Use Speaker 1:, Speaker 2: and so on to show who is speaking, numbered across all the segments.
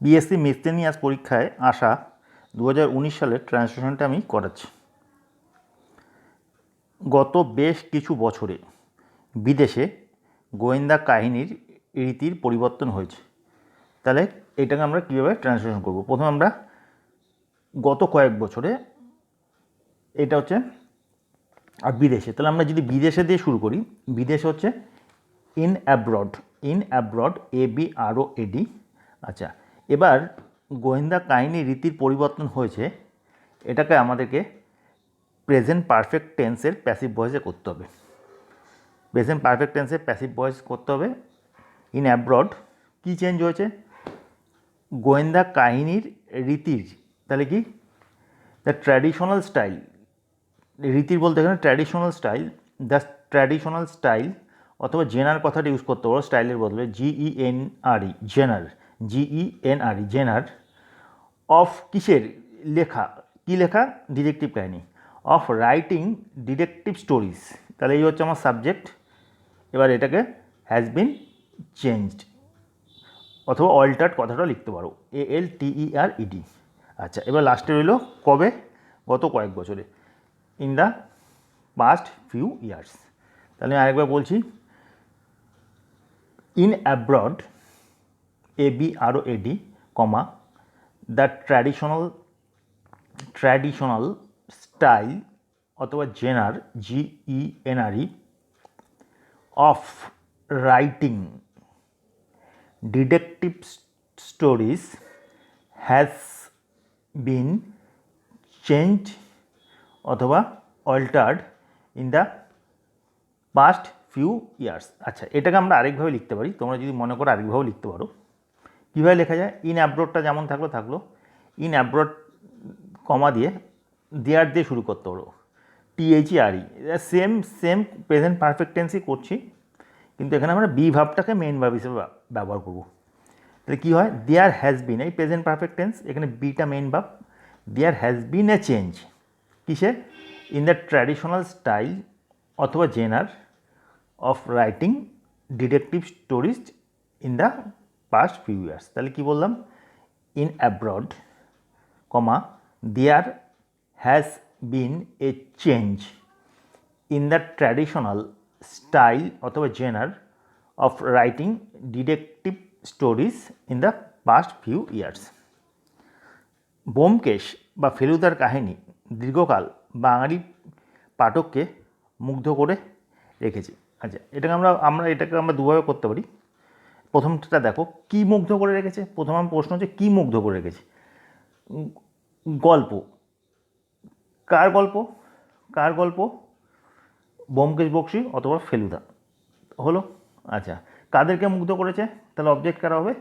Speaker 1: BSc miscellaneous পরীক্ষায় আসা 2019 সালের ট্রান্সলেশনটা আমি করাচ্ছি। গত বেশ কিছু বছরে বিদেশে গোয়েন্দা কাহিনীর রীতির পরিবর্তন হয়েছে। তাহলে এটাকে আমরা কীভাবে ট্রান্সলেশন করব? প্রথমে আমরা গত কয়েক বছরে, এটা হচ্ছে আর বিদেশে, তাহলে আমরা যদি বিদেশে দিয়ে শুরু করি, বিদেশে হচ্ছে ইন অ্যাব্রড ABROAD। আচ্ছা, এবার গোয়েন্দা কাহিনী রীতির পরিবর্তন হয়েছে, এটাকে আমাদেরকে প্রেজেন্ট পারফেক্ট টেন্সের প্যাসিভ ভয়েসে করতে হবে। প্রেজেন্ট পারফেক্ট টেন্সের প্যাসিভ ভয়েস করতে হবে। ইন অ্যাব্রড কী চেঞ্জ হয়েছে? গোয়েন্দা কাহিনীর রীতির, তাহলে কি দ্য ট্র্যাডিশনাল স্টাইল, রীতির বলতে এখানে traditional style, the traditional style অথবা জেনার কথাটা ইউজ করতে পারো স্টাইলের বদলে, GENRE genre, GENRE genre of কিসের লেখা, কী লেখা? ডিটেকটিভ কাহিনী। অফ রাইটিং ডিটেকটিভ স্টোরিজ, তাহলে এই হচ্ছে আমার সাবজেক্ট। এবার এটাকে হ্যাজ বিন চেঞ্জড অথবা অল্টার্ড কথাটা লিখতে পারো, ALTERED। আচ্ছা, এবার লাস্টে রইল কবে? গত কয়েক বছরে, in the past few years. তাহলে আরেকবার বলছি, in abroad ABROAD, comma the traditional style অথবা genre GENRE of writing detective stories has been changed অথবা altered in the past few years. আচ্ছা, এটাকে আমরা আরেকভাবে লিখতে পারি, তোমরা যদি মনে করো আরেকভাবে লিখতে পারো। কীভাবে লেখা যায়? ইন অ্যাব্রডটা যেমন থাকলো, ইন অ্যাব্রড কমা দিয়ে দেয়ার দিয়ে শুরু করতে পারো, THERE। সেম প্রেজেন্ট পারফেক্ট টেন্সই করছি, কিন্তু এখানে আমরা বি ভাবটাকে মেইন ভাব হিসেবে ব্যবহার করব। তাহলে কী হয়? দেয়ার হ্যাজ বিন, এই প্রেজেন্ট পারফেক্ট টেন্স, এখানে বিটা মেইন ভাব। There has been a change কিসে? ইন দ্য ট্র্যাডিশনাল স্টাইল অথবা genre of writing detective stories in the past few years. তাহলে কী বললাম? In abroad comma there has been a change in the traditional style অথবা genre of writing detective stories in the past few years. Byomkesh বা ফেলুদার কাহিনী দীর্ঘকাল বাঙালি পাঠককে মুগ্ধ করে রেখেছে। আচ্ছা, এটাকে আমরা দুভাবে করতে পারি। প্রথমটা দেখো, কী মুগ্ধ করে রেখেছে? প্রথম আমার প্রশ্ন হচ্ছে কী মুগ্ধ করে রেখেছে? গল্প। কার গল্প? ব্যোমকেশ বক্সী অথবা ফেলুদা হলো। আচ্ছা, কাদেরকে মুগ্ধ করেছে? তাহলে অবজেক্ট কারা হবে?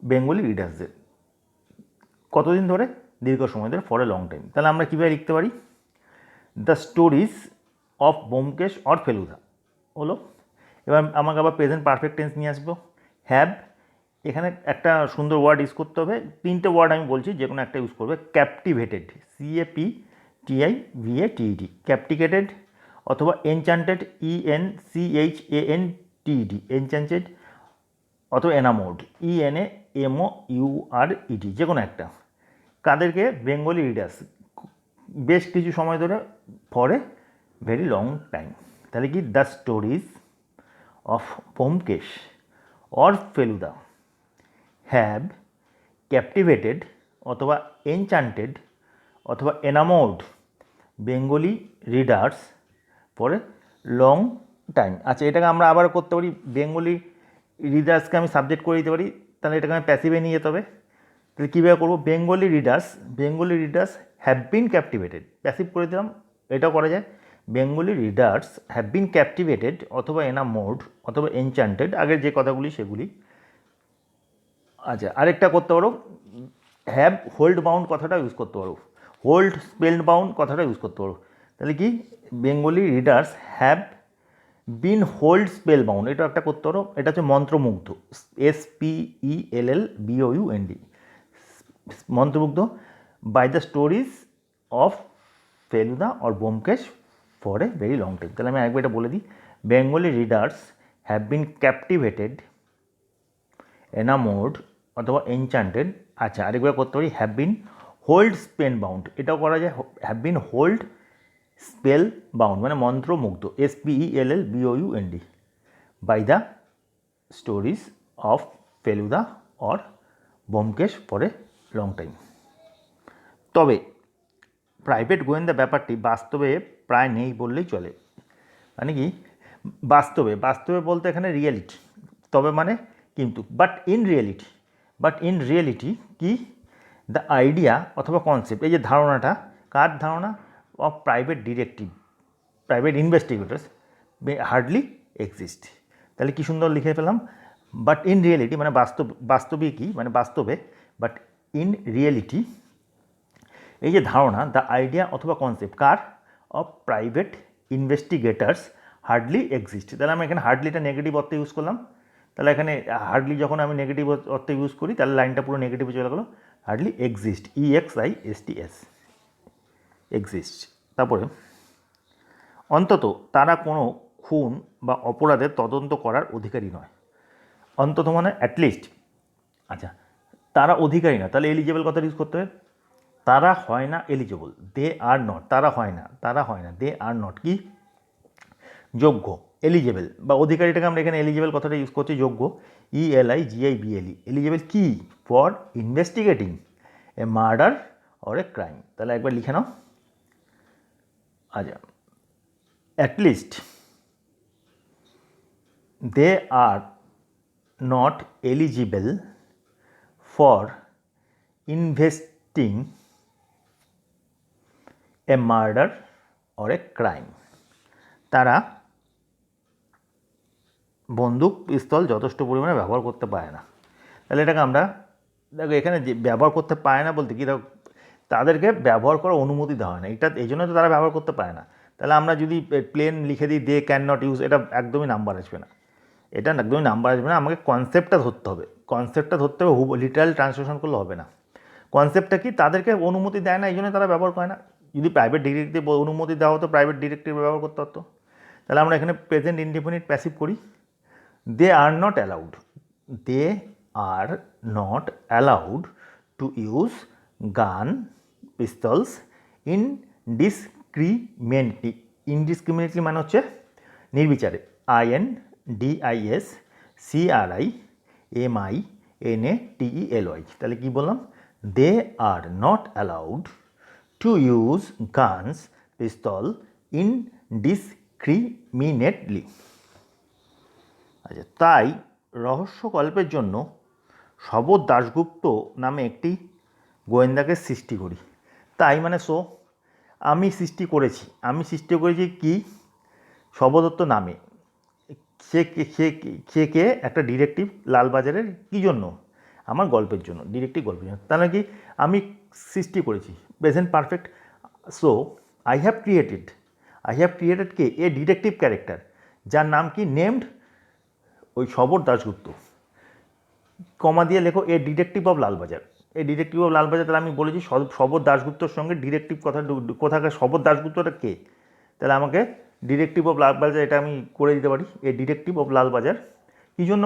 Speaker 1: বেঙ্গলি রিডার্সদের। কতদিন ধরে? দীর্ঘ সময় ধরে, ফর এ লং টাইম। তাহলে আমরা কীভাবে লিখতে পারি? The stories of Byomkesh or Feluda হলো। এবার আমাকে আবার প্রেজেন্ট পারফেক্ট টেন্স নিয়ে আসবো। হ্যাভ, এখানে একটা সুন্দর ওয়ার্ড ইউজ করতে হবে। তিনটে ওয়ার্ড আমি বলছি, যে কোনো একটা ইউজ করবে। ক্যাপটিভেটেড, CAPTIVATED, ক্যাপটিভেটেড অথবা এনচান্টেড, ENCHANTED, এনচান্টেড অথবা এনামোর্ড, ENAMOURED, যে কোনো একটা। কাদেরকে? বেঙ্গলি রিডার্স, বেশ কিছু সময় ধরে, for a very long time. তাহলে কি? The stories of Byomkesh or Feluda have captivated অথবা এনচান্টেড অথবা enamoured Bengali readers for a long time. আচ্ছা, এটাকে আমরা আবার করতে পারি, বেঙ্গলি রিডার্সকে আমি সাবজেক্ট করে দিতে পারি, তাহলে এটাকে আমি প্যাসিভে নিয়ে যেতে হবে। তাহলে কীভাবে করবো? Bengali readers have been ক্যাপটিভেটেড, passive করে দিলাম। এটাও করা যায়, বেঙ্গলি রিডার্স হ্যাভ বিন ক্যাপটিভেটেড অথবা এনামোর্ড অথবা এনচান্টেড, আগের যে কথাগুলি সেগুলি। আচ্ছা, আরেকটা করতে পারো, হ্যাভ হোল্ড বাউন্ড কথাটা ইউজ করতে পারো, হোল্ড স্পেলড বাউন্ড কথাটা ইউজ করতে পারো। তাহলে কি? Bengali readers have been hold spell bound, এটা একটা করতে পারো। এটা হচ্ছে মন্ত্রমুগ্ধ, SPELLBOUND, মন্ত্রমুগ্ধ by the stories of Feluda or Byomkesh for a very long time. তাহলে আমি একবার এটা বলে দিই, Bengali readers have been captivated, enamored অথবা এনচ্যান্টেড। আচ্ছা, আরেকবার করতে পারি have been hold Spain bound, এটাও করা যায়। Have been hold spell bound মানে মন্ত্রমুগ্ধ, SPELLBOUND by the stories of Feluda or Byomkesh for a long time. তবে প্রাইভেট গোয়েন্দা ব্যাপারটি বাস্তবে প্রায় নেই বললেই চলে। মানে কি বাস্তবে, বাস্তবে বলতে এখানে রিয়েলিটি, তবে মানে কিন্তু, বাট ইন রিয়েলিটি কি দ্য আইডিয়া অথবা কনসেপ্ট, এই যে ধারণাটা, কার ধারণা? Of private investigators hardly exist. তাহলে কি সুন্দর লিখে ফেলাম, বাট ইন রিয়েলিটি মানে বাস্তবে কি মানে বাস্তবে, বাট ইন রিয়েলিটি এই যে ধারণা, দ্য আইডিয়া অথবা কনসেপ্ট কার? Of private investigators hardly exist. তাহলে আমি এখানে হার্ডলিটা নেগেটিভ অর্থে ইউজ করলাম। তাহলে এখানে হার্ডলি যখন আমি নেগেটিভ অর্থে ইউজ করি তাহলে লাইনটা পুরো নেগেটিভে চলে গেলো। Hardly exist, EXISTS exist. তারপরে অন্তত তারা কোনো খুন বা অপরাধের তদন্ত করার অধিকারী নয়। অন্তত মানে অ্যাটলিস্ট। আচ্ছা, তারা অধিকারী না, তাহলে এলিজেবল কথা ইউজ করতে হবে। তারা হয় না এলিজেবল, দে আর নট, তারা হয় না, দে আর নট কি যোগ্য। এলিজেবল বা অধিকারীটাকে আমরা এখানে এলিজেবল কথাটা ইউজ করছি, যোগ্য, ELIGIBLE এলিজেবল কি? For investigating a murder or a crime. তাহলে একবার লিখে নাও। আচ্ছা, at least they are not eligible for investing a murder or a crime. তারা বন্দুক পিস্তল যথেষ্ট পরিমাণে ব্যবহার করতে পারে না। তাহলে এটাকে আমরা দেখো এখানে যে ব্যবহার করতে পারে না বলতে কি, দেখো তাদেরকে ব্যবহার করার অনুমতি দেওয়া হয় না, এটা এই জন্য তো তারা ব্যবহার করতে পারে না। তাহলে আমরা যদি প্লেন লিখে দিই দে ক্যান নট ইউজ, এটা একদমই নাম্বার আসবে না, এটা একদমই নাম্বার আসবে না। আমাকে কনসেপ্টটা ধরতে হবে, লিটারাল ট্রান্সলেশন করলে হবে না। কনসেপ্টটা কি? তাদেরকে অনুমতি দেয় না, এই জন্য তারা ব্যবহার করে না। যদি প্রাইভেট ডিটেকটিভ অনুমতি দেওয়া হতো প্রাইভেট ডিটেকটিভ ব্যবহার করতে হতো। তাহলে আমরা এখানে প্রেজেন্ট ইনডিফিনিট প্যাসিভ করি। They are not allowed, they are not allowed to use gun pistols indiscriminately মানে হচ্ছে নির্বিচারে, INDISCRIMINATELY। তাহলে কি বললাম? They are not allowed to use guns pistol indiscriminately. আচ্ছা, তাই রহস্যকল্পের জন্য শবর দাশগুপ্ত নামে একটি গোয়েন্দাকে সৃষ্টি করি। তাই মানে আমি সৃষ্টি করেছি কি? শবদত্ত নামে। সে কে একটা ডিটেকটিভ লালবাজারের কি জন্য? আমার গল্পের জন্য, ডিটেকটিভ গল্পের জন্য। তাহলে কি আমি সৃষ্টি করেছি, present perfect. I have created K? A detective character, যার নাম কি? নেমড ওই শবর দাশগুপ্ত, কমা দিয়ে লেখো এ ডিটেকটিভ অফ লালবাজার। এই ডিটেকটিভ অফ লালবাজার, তাহলে আমি বলেছি শবর দাশগুপ্তর সঙ্গে ডিটেকটিভ কোথাকার শবর দাশগুপ্তটা কে? তাহলে আমাকে ডিটেকটিভ অফ লালবাজার এটা আমি করে দিতে পারি। এ ডিটেকটিভ অফ লালবাজার কী জন্য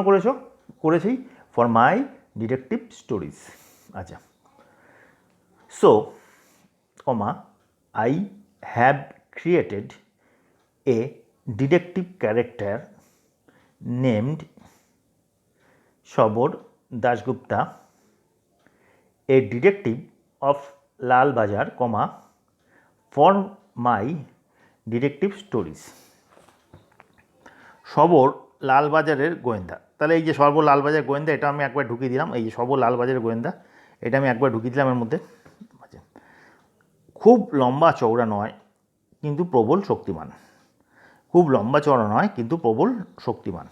Speaker 1: করেছি? For my detective stories. আচ্ছা, so comma I have created a detective character named Shabar Dasgupta, a detective of Lalbazar, comma for my detective stories. Shabar লালবাজারের গোয়েন্দা, তাহলে এই যে শবর লালবাজার গোয়েন্দা এটা আমি একবার ঢুকিয়ে দিলাম। এই যে শবর লালবাজারের গোয়েন্দা এটা আমি একবার ঢুকিয়ে দিলাম এর মধ্যে। আচ্ছা, খুব লম্বা চওড়া নয় কিন্তু প্রবল শক্তিমান, খুব লম্বা চওড়া নয় কিন্তু প্রবল শক্তিমান।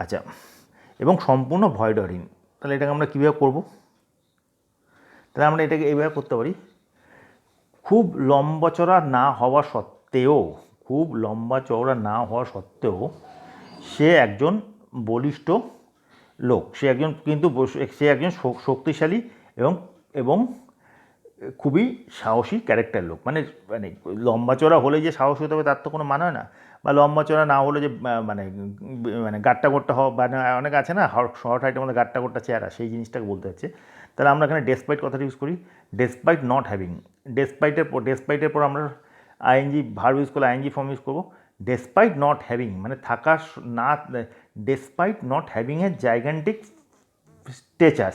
Speaker 1: আচ্ছা, এবং সম্পূর্ণ ভয়ডরহীন। তাহলে এটাকে আমরা কীভাবে করব? তাহলে আমরা এটাকে এইভাবে করতে পারি, খুব লম্বা চওড়া না হওয়া সত্ত্বেও সে একজন বলিষ্ঠ লোক, সে একজন শক্তিশালী এবং খুবই সাহসী ক্যারেক্টার লোক। মানে লম্বা চওড়া হলে যে সাহসী হতে হবে তার তো কোনো মানে হয় না। বা লম্বা চড়া না হলে যে মানে মানে গাট্টা গোট্টা হওয়া বা অনেক আছে না শর্ট হাইটের মধ্যে গাট্টা গোট্টা চেহারা, সেই জিনিসটাকে বলতে হচ্ছে। তাহলে আমরা এখানে ডেসপাইট কথাটা ইউজ করি, ডেসপাইট নট হ্যাভিং। ডেসপাইটের পর আমরা আইএনজি ভার্ব ইউজ করলে আইএনজি ফর্ম ইউজ করবো। ডেসপাইট নট হ্যাভিং মানে থাকা না, ডেসপাইট নট হ্যাভিংয়ের জাইগান্টিক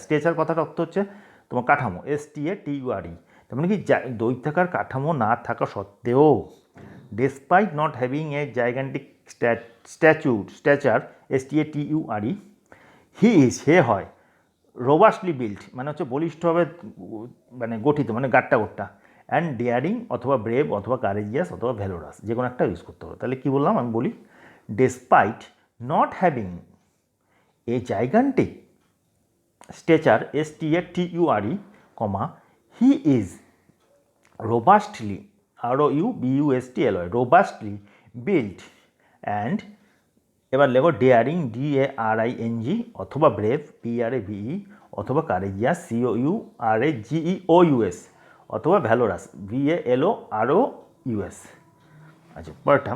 Speaker 1: স্ট্রেচার কথাটা অর্থ হচ্ছে তোমার কাঠামো, STATURE, তার মানে কি দৈত্যাকার কাঠামো না থাকা সত্ত্বেও, despite not having a gigantic stature STATURE, সে হয় রোবাস্টলি বিল্ড মানে হচ্ছে বলিষ্ঠভাবে মানে গঠিত মানে গাট্টা গোট্টা, অ্যান্ড ডেয়ারিং অথবা ব্রেভ অথবা কারেজিয়াস অথবা ভ্যালোরাস, যে কোনো একটা ইউজ করতে হবে। তাহলে কী বললাম, আমি বলি despite not having a gigantic stature STATURE, he is robustly ROUBUSTLY robustly built and এবার লেখো ডেয়ারিং DARING অথবা ব্রেভ BRAVE অথবা কারেজিয়াস COURAGEOUS অথবা ভ্যালোরাস VALOROUS। আচ্ছা, পরেরটা,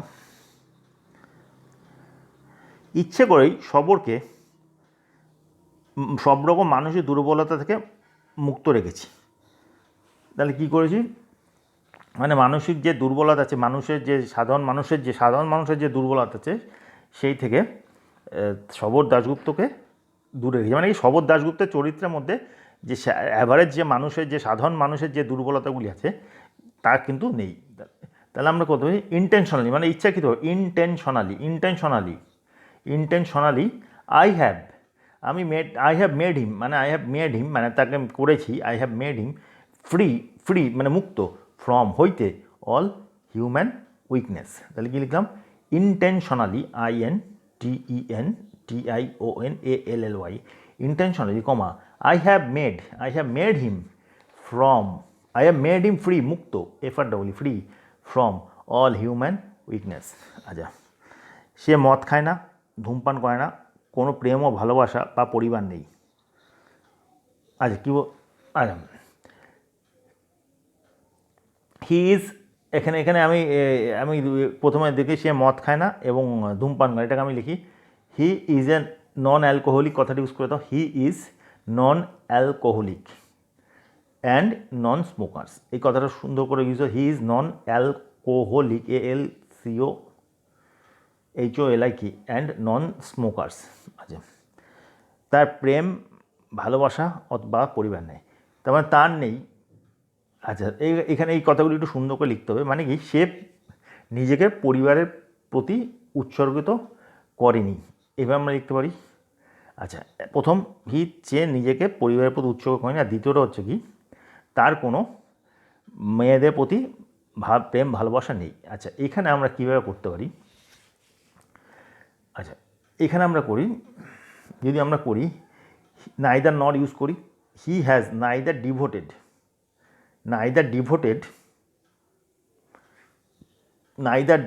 Speaker 1: ইচ্ছে করেই সবরকে সব রকম মানসিক দুর্বলতা থেকে মুক্ত রেখেছি। তাহলে কী করেছি, মানে মানসিক যে দুর্বলতা আছে, সাধারণ মানুষের যে দুর্বলতা আছে সেই থেকে শবর দাশগুপ্তকে দূরে রেখেছি। মানে এই শবর দাশগুপ্তের চরিত্রের মধ্যে যে অ্যাভারেজ যে সাধারণ মানুষের যে দুর্বলতাগুলি আছে তা কিন্তু নেই। তাহলে আমরা কত ইন্টেনশনালি মানে ইচ্ছাকৃত, ইন্টেনশনালি আই হ্যাভ মেড হিম মানে তাকে করেছি, I have made him free মানে মুক্ত, ফ্রম হইতে, অল হিউম্যান উইকনেস। তাহলে কী লিখলাম, intentionally INTENTIONALLY intentionally I have made him free মুক্ত, free from all human weakness. আচ্ছা, সে মদ খায় না, ধূমপান করে না, কোনো প্রেম ও ভালোবাসা বা পরিবার নেই। আচ্ছা আচ্ছা, হি ইজ, এখানে আমি প্রথমে দেখি সে মদ খায় না এবং ধূমপান করে, এটাকে আমি লিখি he is a non alcoholic, কথাটি ইউজ করে দাও, he is non alcoholic and non smokers, এই কথাটা সুন্দর করে ইউজ হয়, he is non alcoholic ALCOHOLIK and non smokers. আচ্ছা, তার প্রেম ভালোবাসা বা পরিবার নেই, তার মানে তার নেই। আচ্ছা, এখানে এই কথাগুলি একটু সুন্দর করে লিখতে হবে, মানে কি সে নিজেকে পরিবারের প্রতি উৎসর্গিত করেনি, এভাবে আমরা লিখতে পারি। আচ্ছা, প্রথম সে নিজেকে পরিবারের প্রতি উৎসর্গ করেনি, আর দ্বিতীয়টা হচ্ছে কি তার কোনো মেয়েদের প্রতি প্রেম ভালোবাসা নেই। আচ্ছা, এখানে আমরা কীভাবে করতে পারি, আচ্ছা এখানে আমরা করি, যদি আমরা করি নাইদার নট ইউজ করি, he has neither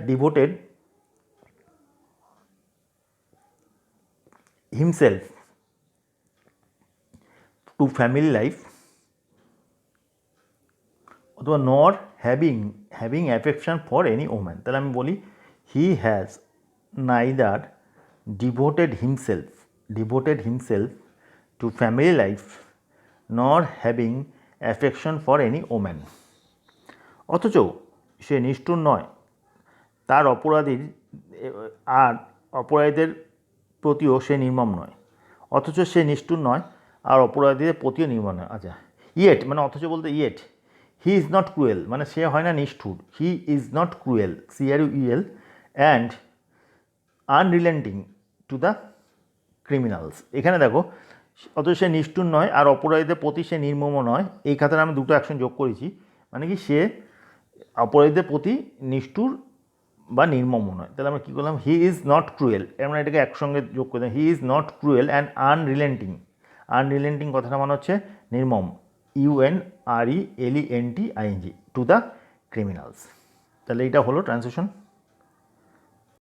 Speaker 1: devoted himself to family life অথবা nor having affection for any woman. তাহলে আমি বলি he has neither devoted himself to family life nor having affection for any woman. অথচ সে নিষ্ঠুর নয়, তার অপরাধীদের প্রতিও সে নির্মম নয়। অথচ সে নিষ্ঠুর নয় আর অপরাধীদের প্রতিও নির্মম নয়। আচ্ছা, ইয়েট মানে অথচ বলতে yet, he is not cruel মানে সে হয় না নিষ্ঠুর, he is not cruel CRUEL and unrelenting to the criminals. এখানে দেখো, অথচ সে নিষ্ঠুর নয় আর অপরাধীদের প্রতি সে নির্মম নয়, এই খাতায় আমি দুটো অ্যাকশন যোগ করেছি, মানে কি সে অপরাধীদের প্রতি নিষ্ঠুর বা নির্মম নয়। তাহলে আমরা কী করলাম, হি ইজ নট ক্রুয়েল, আমরা এটাকে একসঙ্গে যোগ করলাম, he is not cruel and unrelenting কথাটা মানে হচ্ছে নির্মম, UNRELENTING টু দ্য ক্রিমিনালস। তাহলে এটা হলো ট্রান্সলেশন।